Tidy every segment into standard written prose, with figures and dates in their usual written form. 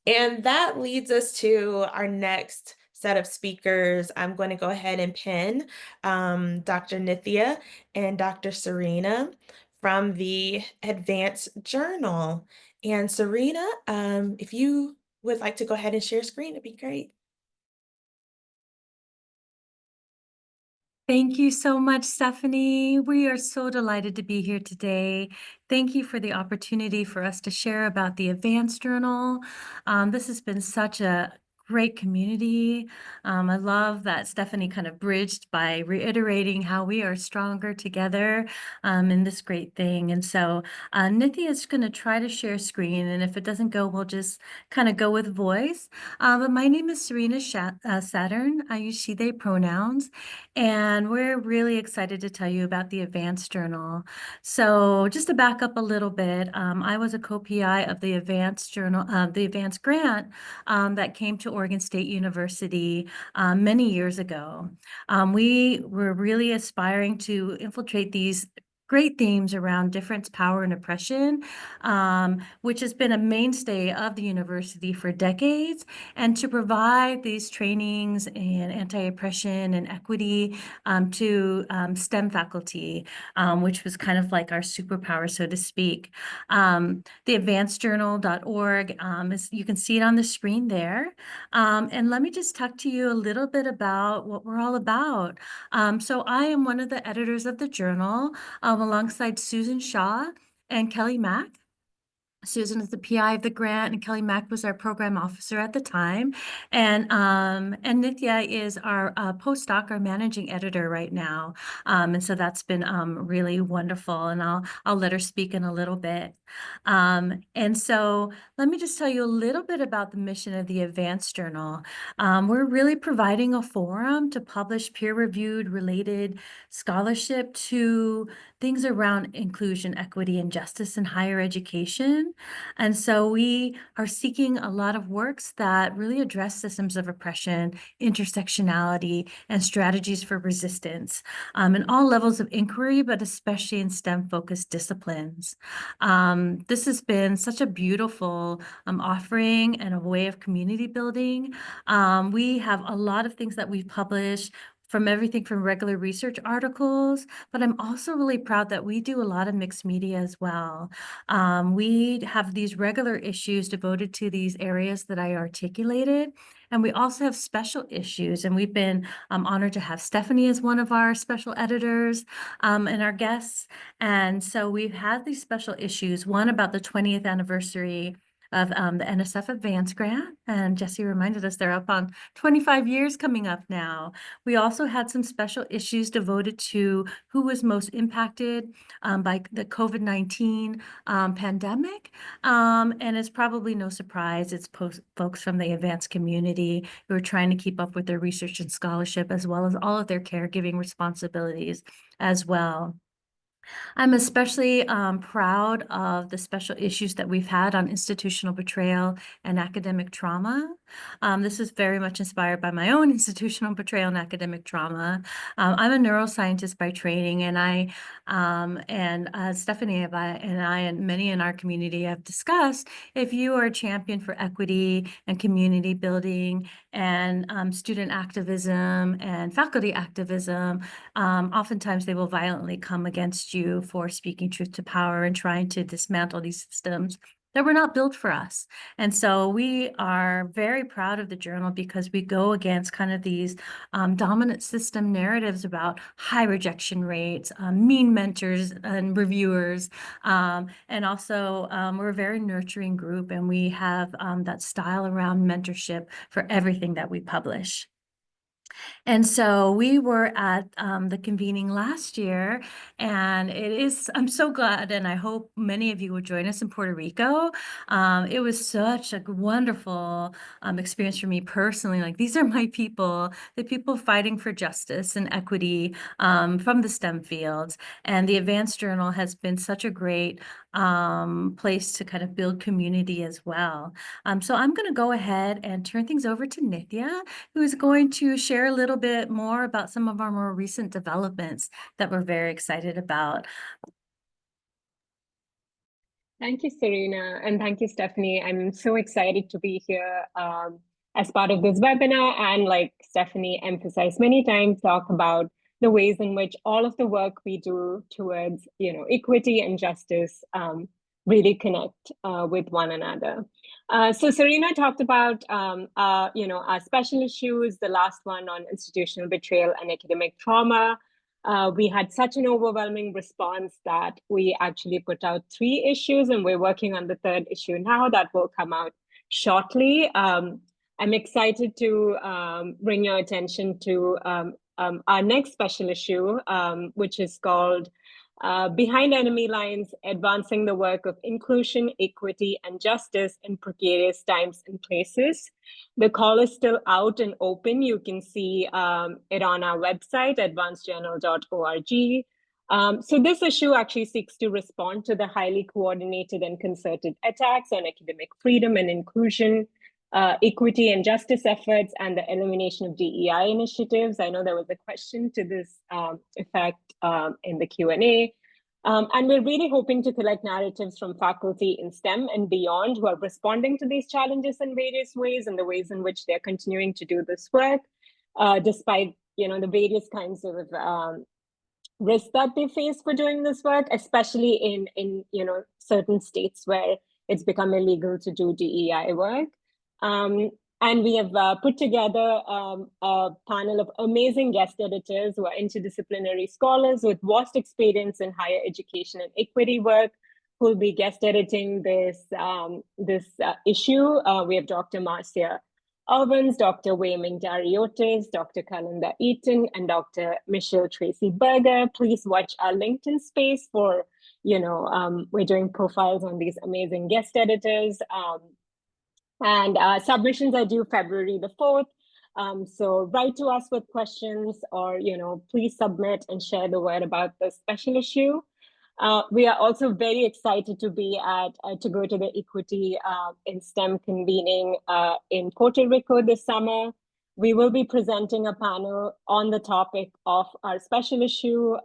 And that leads us to our next set of speakers. I'm going to go ahead and pin Dr. Nithya and Dr. Sarina from the Advance Journal. And Sarina, if you would like to go ahead and share screen, it'd be great. Thank you so much, Stephanie. We are so delighted to be here today. Thank you for the opportunity for us to share about the Advance Journal. This has been such a great community. I love that Stephanie kind of bridged by reiterating how we are stronger together in this great thing. And so Nithya is going to try to share screen, and if it doesn't go, we'll just kind of go with voice. But my name is Sarina Saturn. I use she, they pronouns. And we're really excited to tell you about the Advance Journal. So just to back up a little bit, I was a co-PI of the Advance Journal, the Advance Grant that came to Oregon State University many years ago. We were really aspiring to infiltrate these great themes around difference, power, and oppression, which has been a mainstay of the university for decades, and to provide these trainings in anti-oppression and equity to STEM faculty, which was kind of like our superpower, so to speak. The advancedjournal.org, you can see it on the screen there. And let me just talk to you a little bit about what we're all about. So I am one of the editors of the journal, alongside Susan Shaw and Kelly Mack. Susan is the PI of the grant, and Kelly Mack was our program officer at the time. And Nithya is our postdoc, our managing editor right now. And so that's been really wonderful. And I'll let her speak in a little bit. And so let me just tell you a little bit about the mission of the Advance Journal. We're really providing a forum to publish peer-reviewed related scholarship to things around inclusion, equity, and justice in higher education. And so we are seeking a lot of works that really address systems of oppression, intersectionality, and strategies for resistance in all levels of inquiry, but especially in STEM-focused disciplines. This has been such a beautiful offering and a way of community building. We have a lot of things that we've published, from everything from regular research articles, but I'm also really proud that we do a lot of mixed media as well. We have these regular issues devoted to these areas that I articulated, and we also have special issues, and we've been honored to have Stephanie as one of our special editors and our guests. And so we've had these special issues, one about the 20th anniversary of the NSF Advance Grant, and Jesse reminded us they're up on 25 years coming up now. We also had some special issues devoted to who was most impacted by the COVID-19 pandemic, and it's probably no surprise, it's folks from the advanced community who are trying to keep up with their research and scholarship, as well as all of their caregiving responsibilities as well. I'm especially proud of the special issues that we've had on institutional betrayal and academic trauma. This is very much inspired by my own institutional betrayal and academic trauma. I'm a neuroscientist by training, and Stephanie and I and many in our community have discussed, if you are a champion for equity and community building and student activism and faculty activism, oftentimes they will violently come against you for speaking truth to power and trying to dismantle these systems that were not built for us. And so we are very proud of the journal because we go against kind of these dominant system narratives about high rejection rates, mean mentors and reviewers. And also we're a very nurturing group, and we have that style around mentorship for everything that we publish. And so we were at the convening last year, and I'm so glad, and I hope many of you will join us in Puerto Rico. It was such a wonderful experience for me personally. Like, these are my people, the people fighting for justice and equity from the STEM fields. And the Advanced Journal has been such a great place to kind of build community as well. So I'm going to go ahead and turn things over to Nithya, who is going to share a little bit more about some of our more recent developments that we're very excited about. Thank you, Sarina, and thank you, Stephanie. I'm so excited to be here as part of this webinar and, like Stephanie emphasized many times, talk about the ways in which all of the work we do towards, equity and justice really connect with one another. So Sarina talked about, our special issues, the last one on institutional betrayal and academic trauma. We had such an overwhelming response that we actually put out 3 issues, and we're working on the 3rd issue now that will come out shortly. I'm excited to bring your attention to our next special issue, which is called Behind Enemy Lines, Advancing the Work of Inclusion, Equity, and Justice in Precarious Times and Places. The call is still out and open. You can see it on our website, advancejournal.org. So this issue actually seeks to respond to the highly coordinated and concerted attacks on academic freedom and inclusion, equity and justice efforts, and the elimination of DEI initiatives. I know there was a question to this effect in the Q&A. And we're really hoping to collect narratives from faculty in STEM and beyond who are responding to these challenges in various ways and the ways in which they're continuing to do this work, despite the various kinds of risks that they face for doing this work, especially in certain states where it's become illegal to do DEI work. And we have put together a panel of amazing guest editors who are interdisciplinary scholars with vast experience in higher education and equity work, who will be guest editing this issue. We have Dr. Marcia Owens, Dr. Wei-Ming Dariotis, Dr. Kalinda Eaton, and Dr. Michelle Tracy Berger. Please watch our LinkedIn space for, we're doing profiles on these amazing guest editors. And submissions are due February the 4th. So write to us with questions or, please submit and share the word about the special issue. We are also very excited to be to go to the Equity in STEM convening in Puerto Rico this summer. We will be presenting a panel on the topic of our special issue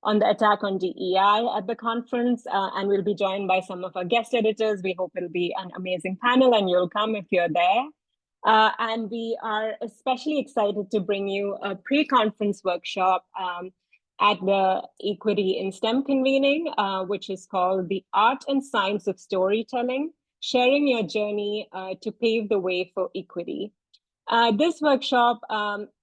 on the attack on DEI at the conference, and we'll be joined by some of our guest editors. We hope it'll be an amazing panel, and you'll come if you're there. And we are especially excited to bring you a pre-conference workshop at the Equity in STEM convening, which is called The Art and Science of Storytelling, Sharing Your Journey to Pave the Way for Equity. This workshop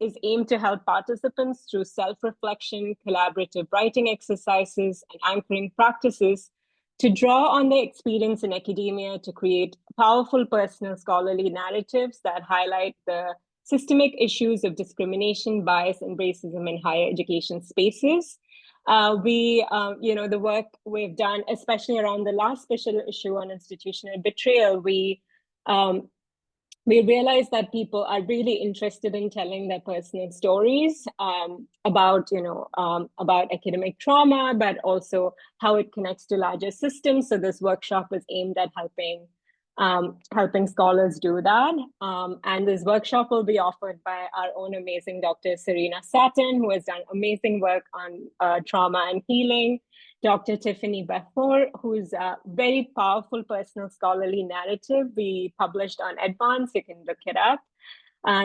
is aimed to help participants through self-reflection, collaborative writing exercises, and anchoring practices to draw on their experience in academia to create powerful personal scholarly narratives that highlight the systemic issues of discrimination, bias, and racism in higher education spaces. The work we've done, especially around the last special issue on institutional betrayal, we realized that people are really interested in telling their personal stories about academic trauma, but also how it connects to larger systems. So this workshop is aimed at helping scholars do that. And this workshop will be offered by our own amazing Dr. Sarina Saturn, who has done amazing work on trauma and healing. Dr. Tiffany Befor, who's a very powerful personal scholarly narrative we published on Advance, you can look it up.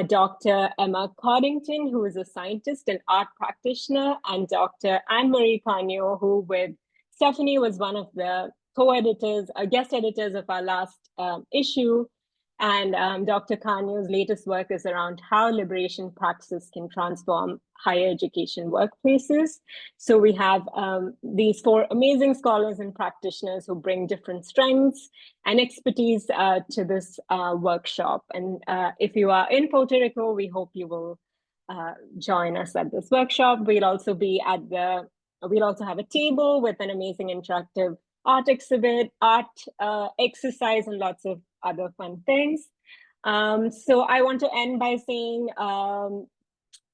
Dr. Emma Coddington, who is a scientist and art practitioner, and Dr. Anne-Marie Canio, who with Stephanie was one of the co-editors, guest editors of our last issue. And Dr. Canio's latest work is around how liberation praxis can transform higher education workplaces. So we have these 4 amazing scholars and practitioners who bring different strengths and expertise to this workshop. And if you are in Puerto Rico, we hope you will join us at this workshop. We'll also have a table with an amazing interactive art exhibit, art exercise, and lots of other fun things. So I want to end by saying,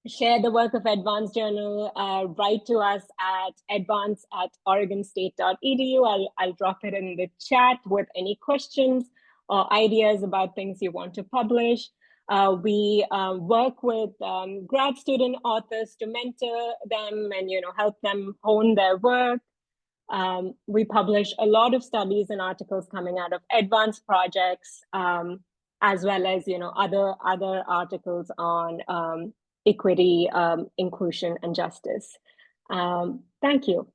share the work of Advance Journal, write to us at advance@oregonstate.edu. I'll drop it in the chat with any questions or ideas about things you want to publish. We work with grad student authors to mentor them and help them hone their work. We publish a lot of studies and articles coming out of advanced projects, as well as other articles on equity, inclusion, and justice. Thank you.